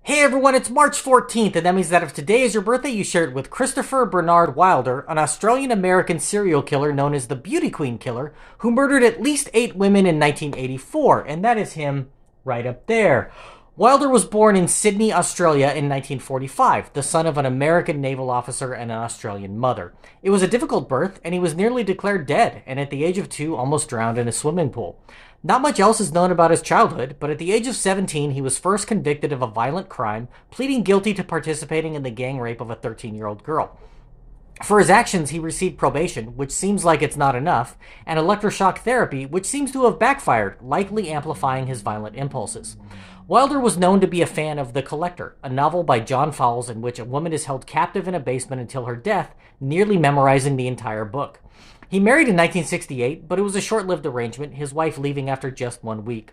Hey everyone, it's March 14th, and that means that if today is your birthday, you share it with Christopher Bernard Wilder, an Australian-American serial killer known as the Beauty Queen Killer, who murdered at least 8 women in 1984, and that is him right up there. Wilder was born in Sydney, Australia in 1945, the son of an American naval officer and an Australian mother. It was a difficult birth, and he was nearly declared dead, and at the age of 2 almost drowned in a swimming pool. Not much else is known about his childhood, but at the age of 17, he was first convicted of a violent crime, pleading guilty to participating in the gang rape of a 13-year-old girl. For his actions, he received probation, which seems like it's not enough, and electroshock therapy, which seems to have backfired, likely amplifying his violent impulses. Wilder was known to be a fan of The Collector, a novel by John Fowles in which a woman is held captive in a basement until her death, nearly memorizing the entire book. He married in 1968, but it was a short-lived arrangement, his wife leaving after just 1 week.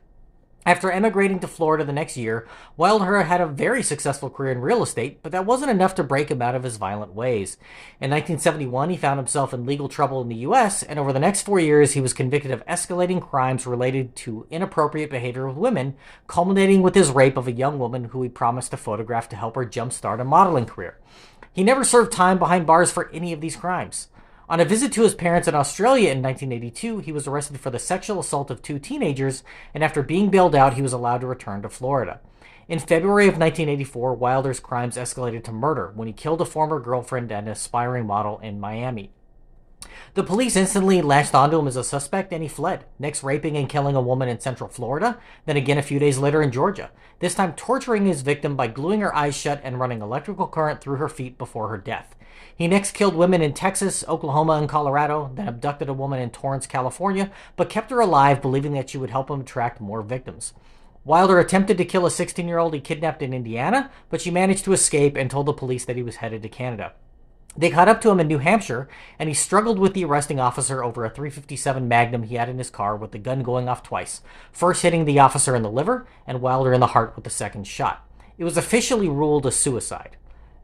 After emigrating to Florida the next year, Wilder had a very successful career in real estate, but that wasn't enough to break him out of his violent ways. In 1971, he found himself in legal trouble in the U.S., and over the next 4 years, he was convicted of escalating crimes related to inappropriate behavior with women, culminating with his rape of a young woman who he promised to photograph to help her jumpstart a modeling career. He never served time behind bars for any of these crimes. On a visit to his parents in Australia in 1982, he was arrested for the sexual assault of 2 teenagers, and after being bailed out, he was allowed to return to Florida. In February of 1984, Wilder's crimes escalated to murder when he killed a former girlfriend and aspiring model in Miami. The police instantly latched onto him as a suspect, and he fled, next raping and killing a woman in Central Florida, then again a few days later in Georgia, this time torturing his victim by gluing her eyes shut and running electrical current through her feet before her death. He next killed women in Texas, Oklahoma, and Colorado, then abducted a woman in Torrance, California, but kept her alive, believing that she would help him attract more victims. Wilder attempted to kill a 16-year-old he kidnapped in Indiana, but she managed to escape and told the police that he was headed to Canada. They caught up to him in New Hampshire, and he struggled with the arresting officer over a .357 Magnum he had in his car, with the gun going off twice, first hitting the officer in the liver and Wilder in the heart with the second shot. It was officially ruled a suicide.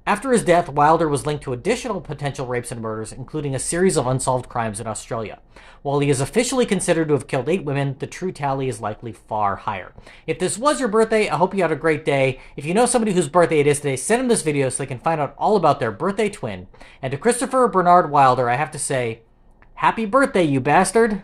After his death, Wilder was linked to additional potential rapes and murders, including a series of unsolved crimes in Australia. While he is officially considered to have killed 8 women, the true tally is likely far higher. If this was your birthday, I hope you had a great day. If you know somebody whose birthday it is today, send them this video so they can find out all about their birthday twin. And to Christopher Bernard Wilder, I have to say, happy birthday, you bastard!